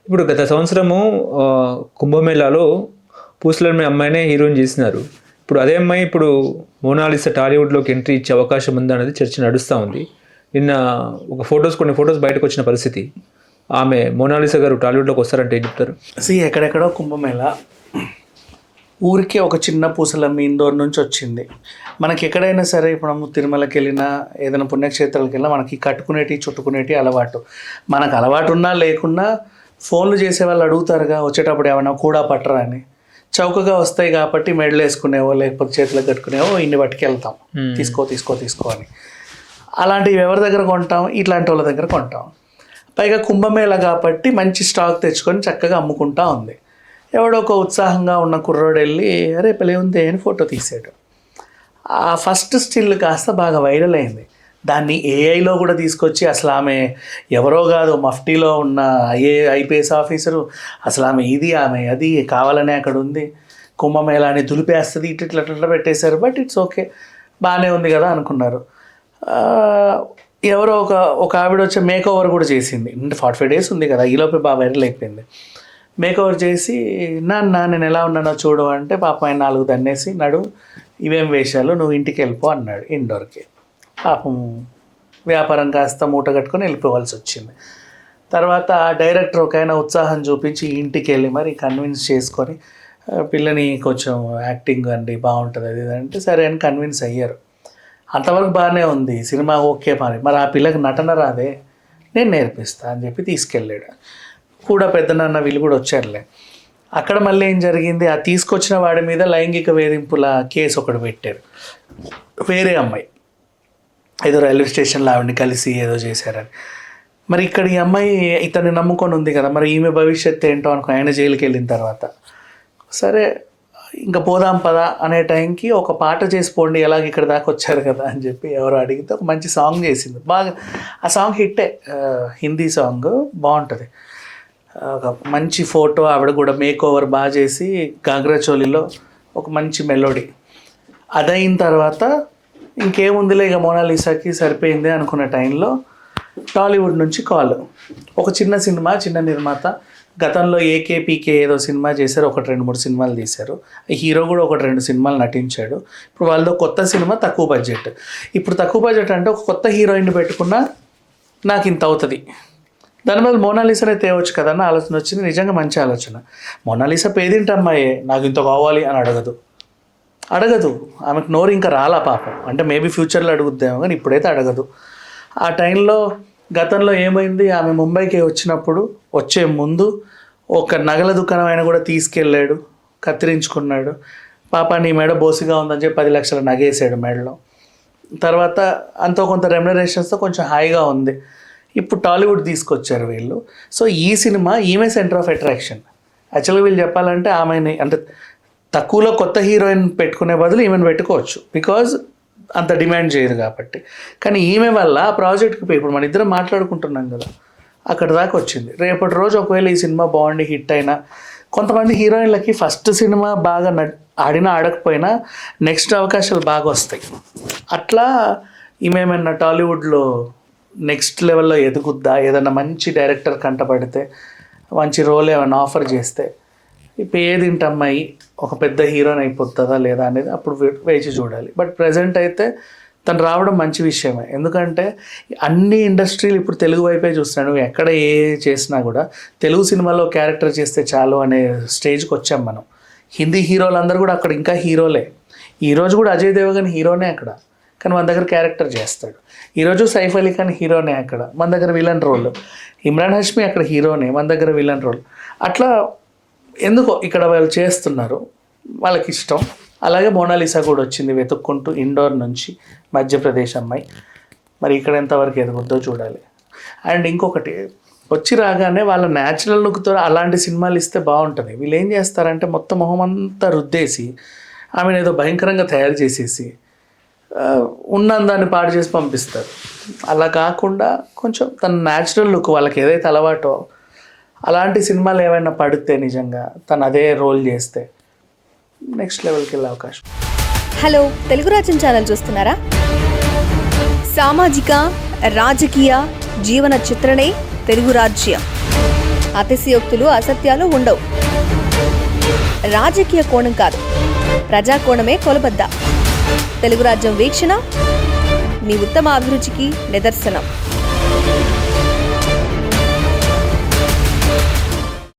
ఇప్పుడు గత సంవత్సరము కుంభమేళాలో పూసలమ్మే అమ్మాయినే హీరోయిన్ చేసినారు. ఇప్పుడు అదే అమ్మాయి ఇప్పుడు మోనాలిసా టాలీవుడ్లోకి ఎంట్రీ ఇచ్చే అవకాశం ఉందనేది చర్చ నడుస్తూ ఉంది. నిన్న కొన్ని ఫొటోస్ బయటకు వచ్చిన పరిస్థితి. ఆమె మోనాలిసా గారు టాలీవుడ్లోకి వస్తారంటే ఏం చెప్తారు? ఎక్కడెక్కడో కుంభమేళ ఊరికే ఒక చిన్న పూసలమ్మి ఇండోర్ నుంచి వచ్చింది. మనకి ఎక్కడైనా సరే ఇప్పుడు మనం తిరుమలకి వెళ్ళినా ఏదైనా పుణ్యక్షేత్రాలకు వెళ్ళినా మనకి కట్టుకునేటి చుట్టుకునేటి అలవాటు. మనకు అలవాటు ఉన్నా లేకున్నా ఫోన్లు చేసే వాళ్ళు అడుగుతారుగా వచ్చేటప్పుడు ఏమన్నా కూడా పట్టరా అని. చౌకగా వస్తాయి కాబట్టి మెడలు వేసుకునేవో లేకపోతే చేతులకు కట్టుకునేవో ఇన్ని బట్టికి వెళ్తాం, తీసుకో అని. అలాంటివి ఎవరి దగ్గర కొంటాం? ఇట్లాంటి వాళ్ళ దగ్గర కొంటాం. పైగా కుంభమేళ కాబట్టి మంచి స్టాక్ తెచ్చుకొని చక్కగా అమ్ముకుంటా ఉంది. ఎవడో ఒక ఉత్సాహంగా ఉన్న కుర్రోడు వెళ్ళి అరే పెళ్ళి ఉంది అని ఫోటో తీసాడు. ఆ ఫస్ట్ స్టిల్ కాస్త బాగా వైరల్ అయింది. దాన్ని ఏఐలో కూడా తీసుకొచ్చి అసలు ఆమె ఎవరో కాదు, మఫ్టీలో ఉన్న ఐపీఎస్ ఆఫీసరు, అసలు ఆమె ఇది ఆమె అది కావాలనే అక్కడ ఉంది, కుంభమేళాన్ని దులిపేస్తుంది, ఇట్లా పెట్టేశారు. బట్ ఇట్స్ ఓకే, బాగానే ఉంది కదా అనుకున్నారు. ఎవరో ఒక ఆవిడ వచ్చి మేకోవర్ కూడా చేసింది. 45 days ఉంది కదా, ఈలోపే బాగా వైరల్ అయిపోయింది. మేకోవర్ చేసి నేను ఎలా ఉన్నానో చూడు అంటే పాపం ఆయన 4 దన్నేసి నడు ఇవేం వేషాలు, నువ్వు ఇంటికి వెళ్ళిపో అన్నాడు ఇండోర్కి. పాపం వ్యాపారం కాస్త మూట కట్టుకొని వెళ్ళిపోవాల్సి వచ్చింది. తర్వాత డైరెక్టర్ ఒక ఆయన ఉత్సాహం చూపించి ఇంటికి వెళ్ళి మరి కన్విన్స్ చేసుకొని పిల్లని కొంచెం యాక్టింగ్ అండి బాగుంటుంది అది అంటే సరే అని కన్విన్స్ అయ్యారు. అంతవరకు బాగానే ఉంది, సినిమా ఓకే. మరి ఆ పిల్లకి నటన రాదే, నేను నేర్పిస్తా అని చెప్పి తీసుకెళ్ళాడు. కూడా పెద్దనాన్న వీళ్ళు కూడా వచ్చారులే. అక్కడ మళ్ళీ ఏం జరిగింది, ఆ తీసుకొచ్చిన వాడి మీద లైంగిక వేధింపుల కేసు ఒకటి పెట్టారు. వేరే అమ్మాయి ఏదో రైల్వే స్టేషన్లో ఆవిడని కలిసి ఏదో చేశారని. మరి ఇక్కడ ఈ అమ్మాయి ఇతన్ని నమ్ముకొని ఉంది కదా, మరి ఈమె భవిష్యత్తు ఏంటో అనుకో. ఆయన జైలుకి వెళ్ళిన తర్వాత సరే ఇంకా పోదాం పదా అనే టైంకి ఒక పాట చేసి పోండి, ఎలాగ ఇక్కడ దాకా వచ్చారు కదా అని చెప్పి ఎవరో అడిగితే ఒక మంచి సాంగ్ చేసింది. బాగా ఆ సాంగ్ హిట్టే, హిందీ సాంగ్ బాగుంటుంది. ఒక మంచి ఫోటో, ఆవిడ కూడా మేక్ ఓవర్ బాగా చేసి గాగ్రా చోలీలో ఒక మంచి మెలోడీ. అదైన తర్వాత ఇంకేముందిలే ఇక మోనాలిసాకి సరిపోయింది అనుకున్న టైంలో టాలీవుడ్ నుంచి కాల్. ఒక చిన్న సినిమా, చిన్న నిర్మాత, గతంలో ఏకేపీకే ఏదో సినిమా చేశారు, 1-2-3 సినిమాలు తీశారు. హీరో కూడా 1-2 సినిమాలు నటించాడు. ఇప్పుడు వాళ్ళతో కొత్త సినిమా, తక్కువ బడ్జెట్. ఇప్పుడు తక్కువ బడ్జెట్ అంటే ఒక కొత్త హీరోయిన్ పెట్టుకున్నా నాకు ఇంత అవుతుంది, దాని మీద మోనాలిసానే తేవచ్చు కదా అన్న ఆలోచన వచ్చింది. నిజంగా మంచి ఆలోచన. మోనాలిసా పేదింటమ్మాయే, నాకు ఇంత కావాలి అని అడగదు. ఆమెకు నోరు ఇంకా రాలా పాపం. అంటే మేబీ ఫ్యూచర్లో అడుగుద్దేమో కానీ ఇప్పుడైతే అడగదు. ఆ టైంలో గతంలో ఏమైంది, ఆమె ముంబైకి వచ్చినప్పుడు వచ్చే ముందు ఒక నగల దుకాణం ఆయన కూడా తీసుకెళ్ళాడు, కత్తిరించుకున్నాడు. పాప నీ మెడ బోసిగా ఉందని చెప్పి 10 లక్షల నగేసాడు మెడలో. తర్వాత అంతో కొంత రెమ్యునరేషన్స్తో కొంచెం హాయిగా ఉంది. ఇప్పుడు టాలీవుడ్ తీసుకొచ్చారు వీళ్ళు. సో ఈ సినిమా ఈమె సెంటర్ ఆఫ్ అట్రాక్షన్. యాక్చువల్గా వీళ్ళు చెప్పాలంటే ఆమెని అంటే తక్కువలో కొత్త హీరోయిన్ పెట్టుకునే బదులు ఈమెను పెట్టుకోవచ్చు, బికాజ్ అంత డిమాండ్ చేయదు కాబట్టి. కానీ ఈమె వల్ల ఆ ప్రాజెక్ట్కి ఇప్పుడు మన ఇద్దరం మాట్లాడుకుంటున్నాం కదా, అక్కడ దాకా వచ్చింది. రేపటి రోజు ఒకవేళ ఈ సినిమా బాగుండి హిట్ అయినా, కొంతమంది హీరోయిన్లకి ఫస్ట్ సినిమా బాగా ఆడినా ఆడకపోయినా నెక్స్ట్ అవకాశాలు బాగా వస్తాయి. అట్లా ఈమె ఏమైనా టాలీవుడ్లో నెక్స్ట్ లెవెల్లో ఎదుగుద్దా, ఏదైనా మంచి డైరెక్టర్ కంటపడితే, మంచి రోల్ ఏమైనా ఆఫర్ చేస్తే, ఇప్పుడు ఏదింటమ్మాయి ఒక పెద్ద హీరోయిన్ అయిపోతుందా లేదా అనేది అప్పుడు వేచి చూడాలి. బట్ ప్రజెంట్ అయితే తను రావడం మంచి విషయమే. ఎందుకంటే అన్ని ఇండస్ట్రీలు ఇప్పుడు తెలుగు వైపే చూస్తున్నాను. నువ్వు ఎక్కడ ఏ చేసినా కూడా తెలుగు సినిమాలో క్యారెక్టర్ చేస్తే చాలు అనే స్టేజ్కి వచ్చాం మనం. హిందీ హీరోలందరూ కూడా అక్కడ ఇంకా హీరోలే. ఈరోజు కూడా అజయ్ దేవగన్ హీరోనే అక్కడ, కానీ మన దగ్గర క్యారెక్టర్ చేస్తాడు. ఈరోజు సైఫ్ అలీ ఖాన్ హీరోనే అక్కడ, మన దగ్గర విలన్ రోల్. ఇమ్రాన్ హష్మి అక్కడ హీరోనే, మన దగ్గర విలన్ రోల్. అట్లా ఎందుకో ఇక్కడ వాళ్ళు చేస్తున్నారు, వాళ్ళకి ఇష్టం. అలాగే మోనాలిసా కూడా వచ్చింది వెతుక్కుంటూ ఇండోర్ నుంచి, మధ్యప్రదేశ్ అమ్మాయి. మరి ఇక్కడ ఎంతవరకు ఎదుగుద్దో చూడాలి. అండ్ ఇంకొకటి, వచ్చి రాగానే వాళ్ళ న్యాచురల్ లుక్తో అలాంటి సినిమాలు ఇస్తే బాగుంటుంది. వీళ్ళు ఏం చేస్తారంటే మొత్తం మొహం అంతా రుద్దేసి ఆమెను ఏదో భయంకరంగా తయారు చేసేసి ఉన్నదాన్ని పాడు చేసి పంపిస్తారు. అలా కాకుండా కొంచెం తన న్యాచురల్ లుక్, వాళ్ళకి ఏదైతే అలవాటో అలాంటి సినిమాలు ఏమైనా పడితే నిజంగా తను అదే రోల్ చేస్తే నెక్స్ట్ లెవెల్కి వెళ్ళే అవకాశం. హలో, తెలుగు రాజ్యం ఛానల్ చూస్తున్నారా? సామాజిక, రాజకీయ, జీవన చిత్రణే తెలుగు రాజ్యం. అతిశయోక్తులు అసత్యాలు ఉండవు. రాజకీయ కోణం కాదు, ప్రజా కోణమే కొలబద్ద. తెలుగు రాజ్యం వీక్షణ మీ ఉత్తమ అభిరుచికి నిదర్శనం.